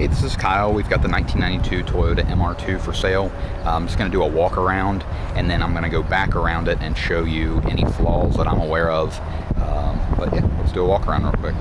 Hey, this is Kyle. We've got the 1992 Toyota MR2 for sale. I'm just going to do a walk around, and then I'm going to go back around it and show you any flaws that I'm aware of. But yeah, let's do a walk around real quick.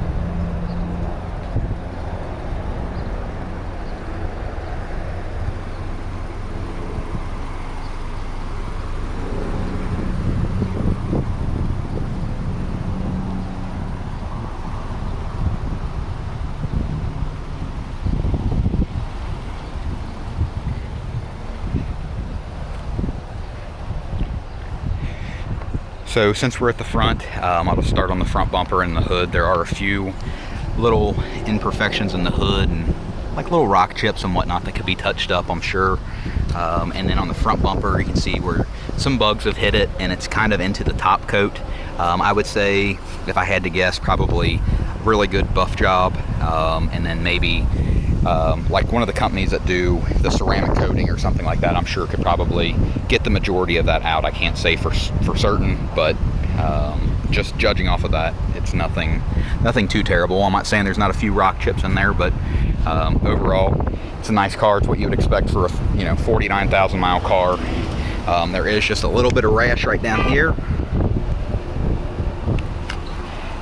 So since we're at the front, I'll just start on the front bumper and the hood. There are a few little imperfections in the hood and like little rock chips and whatnot that could be touched up, I'm sure. And then on the front bumper, you can see where some bugs have hit it and it's kind of into the top coat. I would say, if I had to guess, probably really good buff job, and then maybe like one of the companies that do the ceramic coating or something like that, I'm sure could probably get the majority of that out. I can't say for certain, but just judging off of that, it's nothing too terrible. I'm not saying there's not a few rock chips in there, but overall, it's a nice car. It's what you would expect for a 49,000 mile car. There is just a little bit of rash right down here.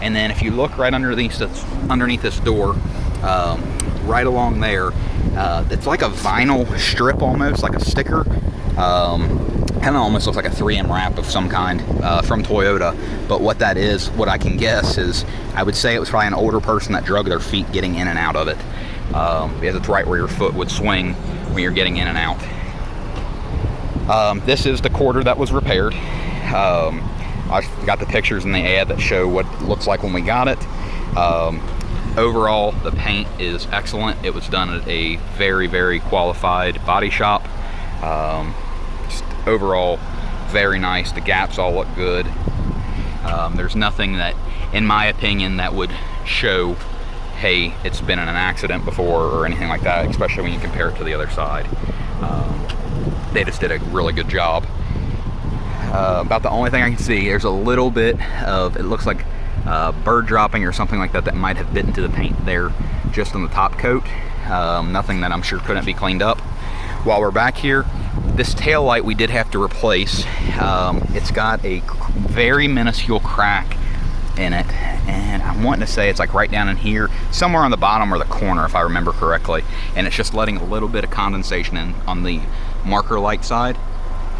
And then if you look right underneath this door, right along there, it's like a vinyl strip, almost like a sticker. Kind of almost looks like a 3M wrap of some kind from Toyota. But what that is, what I can guess is, I would say it was probably an older person that drug their feet getting in and out of it, because it's right where your foot would swing when you're getting in and out. This is the quarter that was repaired. I got the pictures in the ad that show what it looks like when we got it. Overall, the paint is excellent. It was done at a very, very qualified body shop. Just overall, very nice. The gaps all look good. There's nothing that, in my opinion, that would show, hey, it's been in an accident before or anything like that, especially when you compare it to the other side. They just did a really good job. About the only thing I can see, there's a little bit of, it looks like bird dropping or something like that that might have bitten into the paint there just on the top coat. Nothing that I'm sure couldn't be cleaned up. While we're back here, this tail light we did have to replace. It's got a very minuscule crack in it, and I'm wanting to say it's like right down in here, somewhere on the bottom or the corner if I remember correctly, and it's just letting a little bit of condensation in on the marker light side.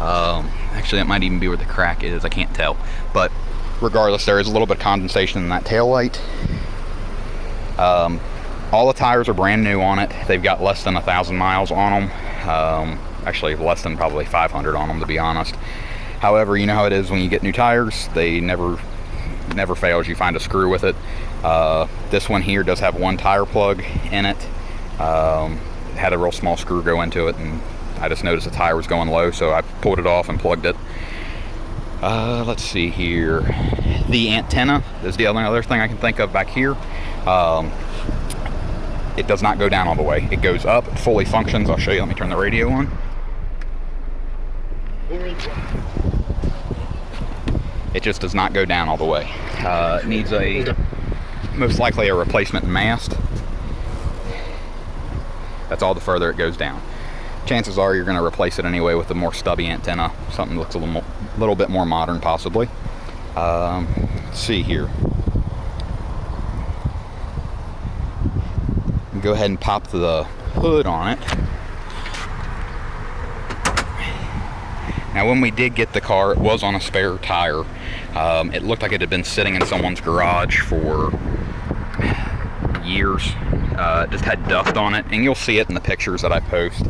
Actually, that might even be where the crack is, I can't tell, but regardless, there is a little bit of condensation in that tail light. All the tires are brand new on it. They've got less than 1,000 miles on them. Actually, less than probably 500 on them, to be honest. However, you know how it is when you get new tires. They never fails. You find a screw with it. This one here does have one tire plug in it. Had a real small screw go into it, and I just noticed the tire was going low, so I pulled it off and plugged it. Let's see here. The antenna is the only other thing I can think of back here. It does not go down all the way. It goes up, it fully functions. I'll show you. Let me turn the radio on. It just does not go down all the way. It needs most likely a replacement mast. That's all the further it goes down. Chances are you're going to replace it anyway with a more stubby antenna, something that looks a little bit more modern, possibly. Let's see here. Go ahead and pop the hood on it. Now, when we did get the car, it was on a spare tire. It looked like it had been sitting in someone's garage for years. It just had dust on it, and you'll see it in the pictures that I post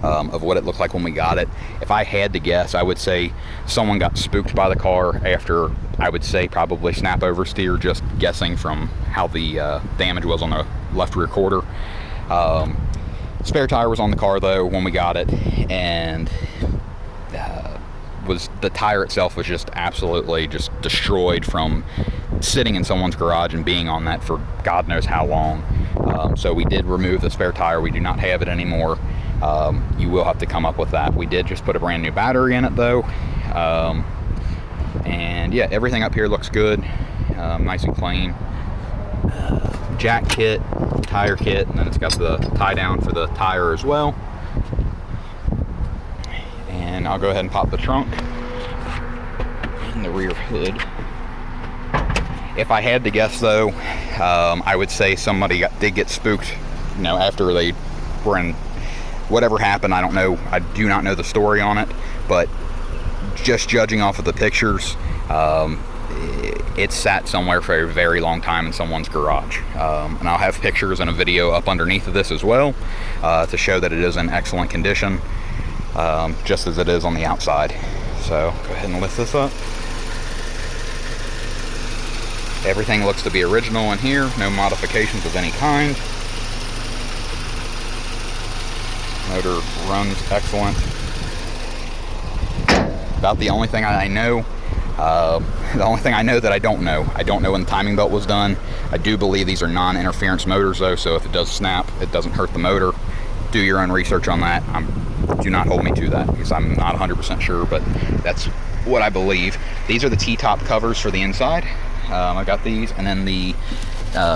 of what it looked like when we got it. If I had to guess, I would say someone got spooked by the car after, I would say, probably snap oversteer, just guessing from how the damage was on the left rear quarter. Spare tire was on the car though when we got it, and the tire itself was just absolutely just destroyed from sitting in someone's garage and being on that for God knows how long. So we did remove the spare tire. We do not have it anymore. You will have to come up with that. We did just put a brand new battery in it though. And yeah, everything up here looks good, nice and clean. jack kit, tire kit, and then it's got the tie down for the tire as well. And I'll go ahead and pop the trunk and the rear hood. If I had to guess though, I would say somebody did get spooked, you know, after they were in whatever happened. I don't know, I do not know the story on it, but just judging off of the pictures, it sat somewhere for a very long time in someone's garage. And I'll have pictures and a video up underneath of this as well, to show that it is in excellent condition, just as it is on the outside. So go ahead and lift this up. Everything looks to be original in here, no modifications of any kind. Motor runs excellent. About the only thing I know, the only thing I know that I don't know when the timing belt was done. I do believe these are non-interference motors though, so if it does snap, it doesn't hurt the motor. Do your own research on that. Do not hold me to that, because I'm not 100% sure, but that's what I believe. These are the T-top covers for the inside. I got these, and then the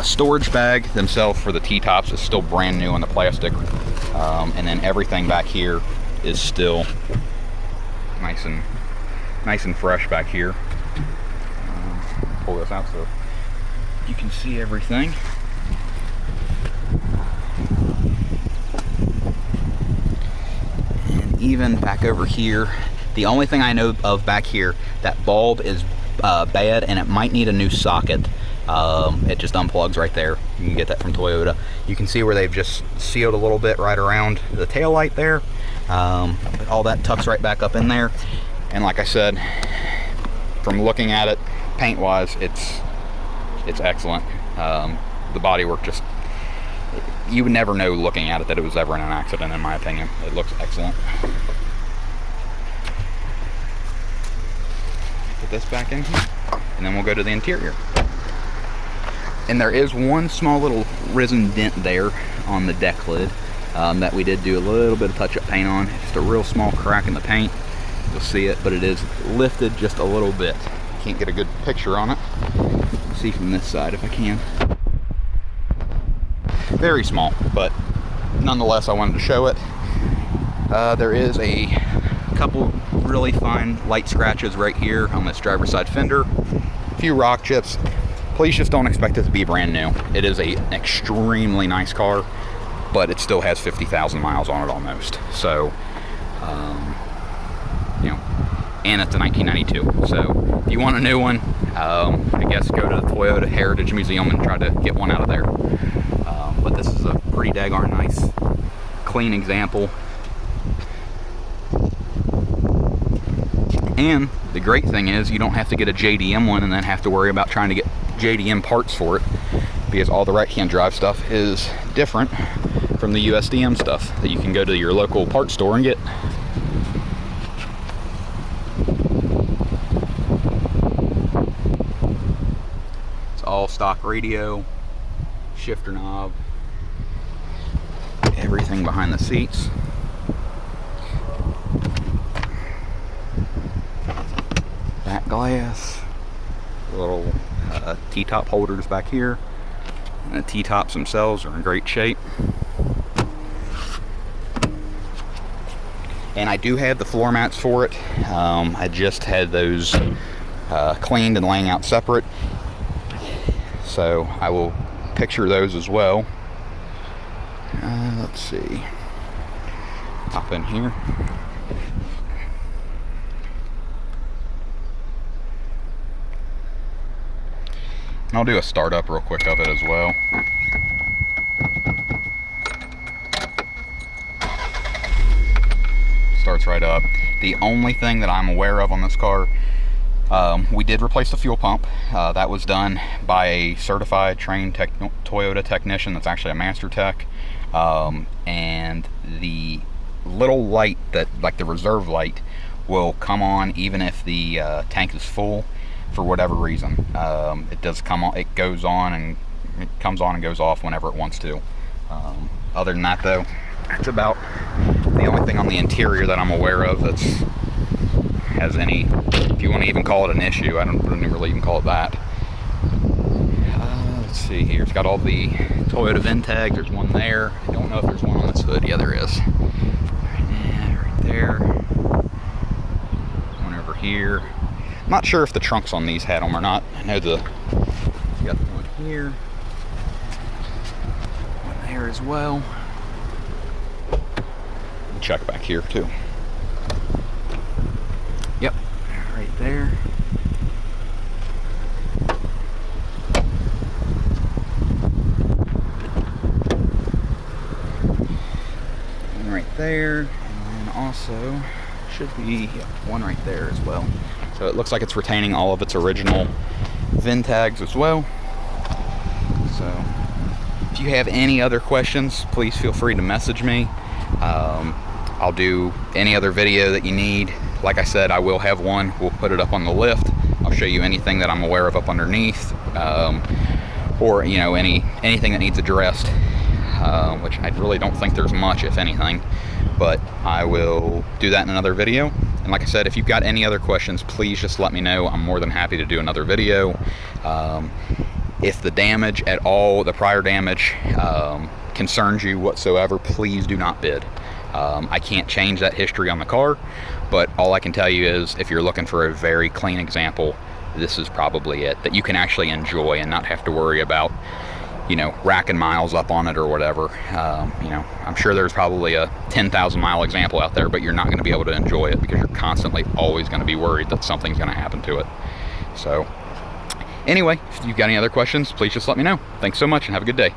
storage bag themselves for the T-tops is still brand new on the plastic, and then everything back here is still nice and fresh back here. Pull this out so you can see everything. And even back over here, the only thing I know of back here, that bulb is bad and it might need a new socket. It just unplugs right there. You can get that from Toyota. You can see where they've just sealed a little bit right around the tail light there. But all that tucks right back up in there. And like I said, from looking at it, paint wise, it's excellent. The bodywork, just, you would never know looking at it that it was ever in an accident, in my opinion. It looks excellent. Put this back in here, and then we'll go to the interior. And there is one small little risen dent there on the deck lid that we did do a little bit of touch-up paint on. Just a real small crack in the paint. You'll see it, but it is lifted just a little bit. Can't get a good picture on it. See from this side if I can. Very small, but nonetheless I wanted to show it. There is a couple really fine light scratches right here on this driver's side fender. A few rock chips. Please just don't expect it to be brand new. It is an extremely nice car, but it still has 50,000 miles on it almost. So, you know, and it's a 1992. So if you want a new one, I guess go to the Toyota Heritage Museum and try to get one out of there. But this is a pretty daggone nice, clean example. And the great thing is you don't have to get a JDM one and then have to worry about trying to get JDM parts for it, because all the right-hand drive stuff is different from the USDM stuff that you can go to your local parts store and get. It's all stock radio, shifter knob, everything behind the seats. Back glass, little T-top holders back here, and the T-tops themselves are in great shape. And I do have the floor mats for it. I just had those cleaned and laying out separate, so I will picture those as well. Let's see, hop in here. And I'll do a startup real quick of it as well. Starts right up. The only thing that I'm aware of on this car, we did replace the fuel pump. That was done by a certified, trained Toyota technician that's actually a master tech. And the little light, that, like the reserve light, will come on even if the tank is full. For whatever reason, it does come on. It goes on and it comes on and goes off whenever it wants to. Other than that, though, that's about the only thing on the interior that I'm aware of that's has any, if you want to even call it an issue. I don't really even call it that. let's see here. It's got all the Toyota VIN tags. There's one there. I don't know if there's one on this hood. Yeah, there is. Right there. One over here. I'm not sure if the trunks on these had them or not. I know you got one here. One there as well. Check back here too. Yep, right there. One right there, and then also should be one right there as well. So it looks like it's retaining all of its original VIN tags as well. So if you have any other questions, please feel free to message me. I'll do any other video that you need. Like I said, I will have one. We'll put it up on the lift. I'll show you anything that I'm aware of up underneath, or you know, anything that needs addressed, which I really don't think there's much, if anything, but I will do that in another video. And like I said, if you've got any other questions, please just let me know. I'm more than happy to do another video. If the damage at all, the prior damage, concerns you whatsoever, please do not bid. I can't change that history on the car, but all I can tell you is if you're looking for a very clean example, this is probably it, that you can actually enjoy and not have to worry about, you know, racking miles up on it or whatever. You know, I'm sure there's probably a 10,000 mile example out there, but you're not going to be able to enjoy it because you're constantly always going to be worried that something's going to happen to it. So anyway, if you've got any other questions, please just let me know. Thanks so much and have a good day.